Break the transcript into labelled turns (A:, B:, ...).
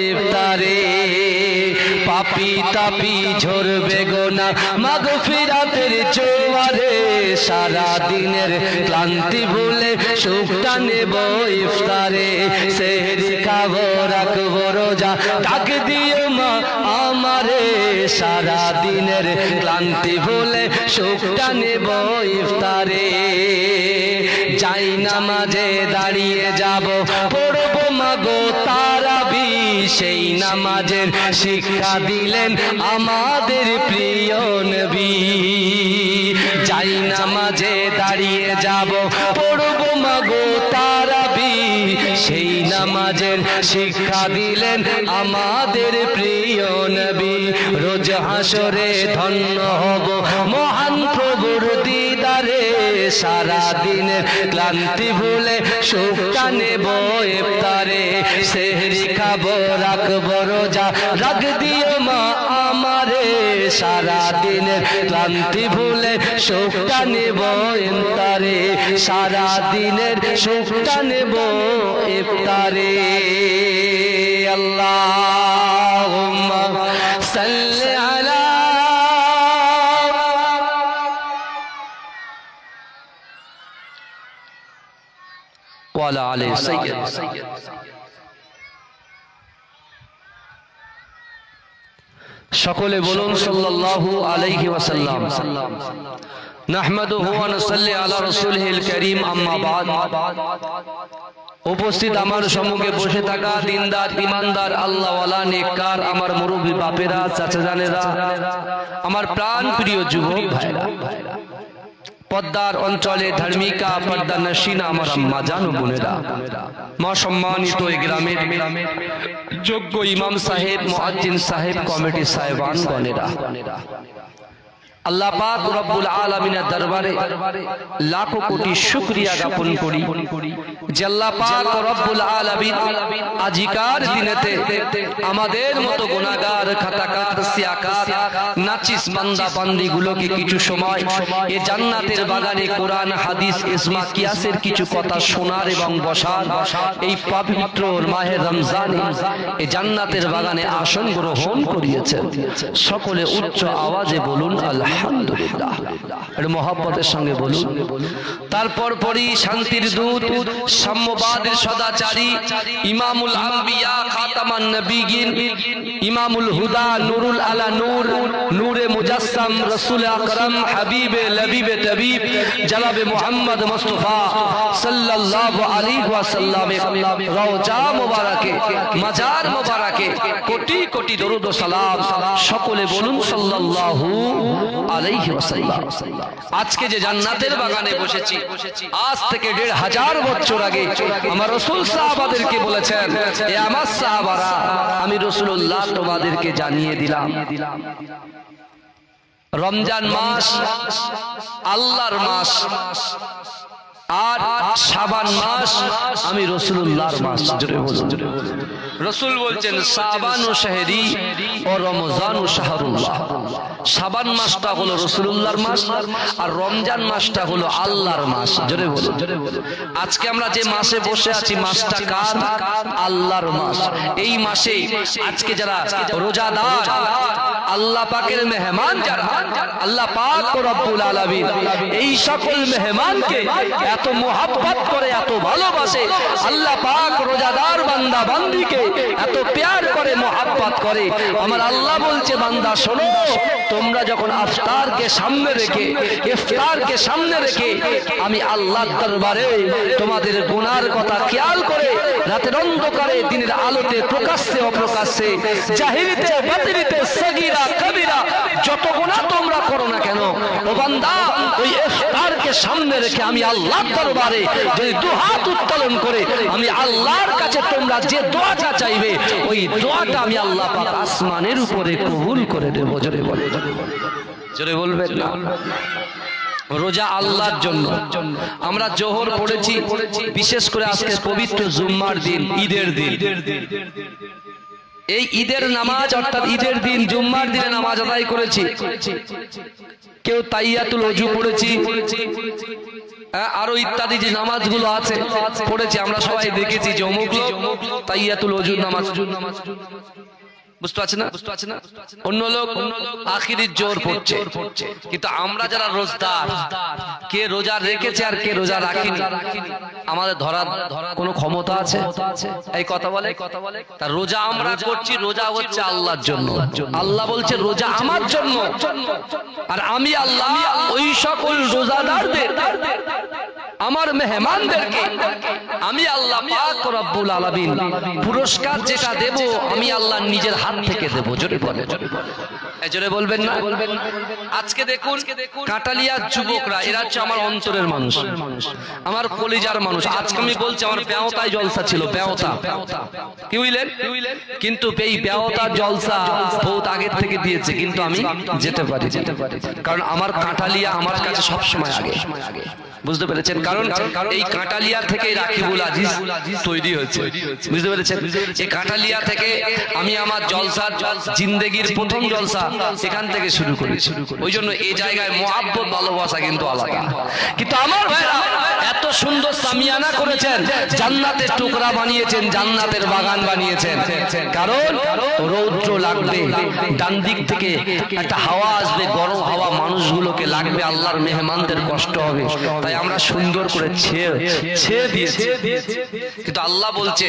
A: ইফতারে পাপি তাপি ঝরবে গুনাহ মাগফিরাতের জোয়ারে সারা দিনের ক্লান্তি ভুলে সুখটা নেব ইফতারে সেহরি খাবো রাখবো রোজা ডাক দিও মা আমারে সারা দিনের ক্লান্তি ভুলে সুখটা নেব ইফতারে যাই নামাজে দাঁড়িয়ে যাব পড়বো মাগো তারাবি সেই নামাজের শিক্ষা দিলেন আমাদের প্রিয় নবী যাই নামাজে দাঁড়িয়ে যাব পড়বো মাগো তারাবি সেই নামাজের শিক্ষা দিলেন আমাদের প্রিয় নবী রোজ হাসরে ধন্য হব মহান প্রভুর দিদারে সারা দিনের ক্লান্তি ভুলে সুখটা নেব ইফতারে সেহরি খাবো রাখবো রোজা রাখ দিও মা আমারে সারা দিনের ক্লান্তি ভুলে সুখটা নেব ইফতারে সারা দিনের সুখটা নেব ইফতারে আল্লাহুম্মা সাল্লি আলা ওয়ালা আলাইহি সাইয়্যিদ সকলে বলুন সাল্লাল্লাহু আলাইহি ওয়াসাল্লাম নাহমাদুহু ওয়া নুসাল্লি আলা রাসূলিহিল কারীম আম্মা বাদ উপস্থিত আমার সম্মুখে বসে থাকা দিনদার ইমানদার আল্লাহওয়ালা নেককার আমার মুরব্বি বাপেরা চাচা জানেরা আমার প্রাণ প্রিয় যুবক ভাইরা পদ্মার অঞ্চলে ধার্মিকা পর্দা নশীনা আমার আম্মা জান ও বোনেরা মা সম্মানিত এই গ্রামের যোগ্য ইমাম সাহেব মুয়াজ্জিন সাহেব কমিটি সাহেবান গণেরা আল্লাহ পাক রব্বুল আলামিনের দরবারে লাখো কোটি শুকরিয়া জ্ঞাপন করি যে আল্লাহ পাক রব্বুল আলামিন আজিকার দিনেতে আমাদের মতো গুনাহগার খাতাকার সিয়াকার নাচিস বান্দা বান্দিগুলোকে কিছু সময় এই জান্নাতের বাগানে কোরআন হাদিস ইজমা কিয়াসের কিছু কথা শোনার এবং বসার এই পবিত্র মাহে রমজানে এই জান্নাতের বাগানে আসন গ্রহণ করিয়েছেন সকলে উচ্চ আওয়াজে বলুন আলহামদুলিল্লাহ এর মহব্বতের সঙ্গে বলুন তারপর পরই শান্তির দূত সাম্যবাদের সদাচারী ইমামুল আম্বিয়া খাতামান নবিয়িন ইমামুল হুদা নূরুল আলা নূর নূরে মুজাসসাম রাসূল আকরাম হাবিবে লবিবে তবিব জনাবে মুহাম্মদ মুস্তাফা সাল্লাল্লাহু আলাইহি ওয়াসাল্লামের রওজা মুবারকে মাজার মুবারকে কোটি কোটি দরুদ ও সালাম সকলে বলুন সাল্লাল্লাহু আলাইহি ওয়াসাল্লাম আজকে যে জান্নাতের বাগানে বসেছি আজ থেকে ১৫০০ বছর আগে আমার রাসূল সাহাবাদেরকে বলেছেন এ আমার সাহাবারা আমি রাসূলুল্লাহ তোমাদেরকে জানিয়ে দিলাম রমজান মাস আল্লাহর মাস আর শাবান মাস আমি রাসূলুল্লাহর মাস জোরে বলুন রাসূল বলছেন শাবান ও শাহরি ও রমজান ও শাহরুল্লাহ শাবান মাসটা হলো রাসূলুল্লাহর মাস আর রমজান মাসটা হলো আল্লাহর মাস জোরে বলুন আজকে আমরা যে মাসে বসে আছি মাসটা কার আল্লাহর মাস এই মাসে আজকে যারা রোজাদার আল্লাহ পাকের মেহমান যারা আল্লাহ পাক রব্বুল আলামিন এই সকল মেহমানকে এত মোহাব্বত করে এত ভালোবাসে আল্লাহ পাক রোজাদার বান্দা বান্দিকে এত প্যার করে মোহাব্বত করে আমার আল্লাহ বলছে বান্দা শোনো তোমরা যখন ইফতারকে সামনে রেখে আমি আল্লাহর দরবারে তোমাদের গুনার কথা খেয়াল করে রাতের অন্ধকারে দিনের আলোতে প্রকাশ্যে অপ্রকাশ্যে জাহিরিতে বাতিনিতে সগীরা কবিরা যত গুনাহ তোমরা করো না কেন ও বান্দা ওই ইফতারকে সামনে রেখে আমি আল্লাহর দরবারে যদি দুহাত উত্তোলন করে আমি আল্লাহর কাছে তোমরা যে দোয়াটা চাইবে ওই দোয়াটা আমি আল্লাহ পাক আসমানের উপরে কবুল করে দেব জোরে বলবেন না রোজা আল্লাহর জন্য আমরা জোহর পড়েছি বিশেষ করে আজকে পবিত্র জুম্মার দিন ঈদের দিন এই ঈদের নামাজ অর্থাৎ ঈদের দিন জুম্মার দিনে নামাজ আদায় করেছি কেউ তাইয়াতুল ওযু পড়েছি আরো ইত্যাদি যে নামাজগুলো আছে পড়েছি আমরা সবাই দেখেছি যে অমুক লোক তাহিয়াতুল ওযুর নামাজ, বুঝতে পারছেন না? অন্য লোক আখিরির জোর পড়ছে, কিন্তু আমরা যারা রোজদার, কে রোজা রেখেছে আর কে রোজা রাখেনি আমাদের ধরার কোনো ক্ষমতা আছে? এই কথা বলে। তা রোজা আমরা করছি, রোজা হচ্ছে আল্লাহর জন্য। আল্লাহ বলছে রোজা আমার জন্য, আর আমি আল্লাহ ওই সকল রোজাদারদের, আমার মেহমানদেরকে আমি আল্লাহ পাক রব্বুল আলামিন পুরস্কার যেটা দেব আমি আল্লাহ নিজের হাত থেকে দেব। জোরে বলে, জোরে বলবেন না? আজকে দেখুন কাটালিয়ার যুবকরা, এরা হচ্ছে আমার অন্তরের মানুষ, আমার কলিজার মানুষ। আজকে আমি বলছি আমার বেওতায় জলসা ছিল, বেওতা, কি বুঝলেন? কিন্তু এই বেওতা জলসা বহুত আগের থেকে দিয়েছে, কিন্তু আমি যেতে পারি, কারণ আমার কাটালিয়া আমার কাছে সব সময় আগে। বুঝতে পেরেছেন? কারণ এই কাটালিয়া থেকে রাকিবুল আজিজ তৈরি হয়েছে, বুঝতে পেরেছেন? এই কাটালিয়া থেকে আমি আমার জলসার জিন্দেগির প্রথম জলসা সেখান থেকে শুরু করেছি। ওই জন্য এই জায়গায় মুহাব্বত ভালোবাসা কিন্তু আলাদা। কিন্তু আমার ভাইরা এত সুন্দর সামিয়ানা করেছেন, জান্নাতের টুকরা বানিয়েছেন, জান্নাতের বাগান বানিয়েছেন। কারণ রৌদ্র লাগবে, ডান দিক থেকে একটা হাওয়া আসবে, গরম হাওয়া মানুষগুলোকে লাগবে, আল্লাহর মেহমানদের কষ্ট হবে, তাই আমরা সুন্দর করে ছেয়ে দিয়েছি। কিন্তু আল্লাহ বলছে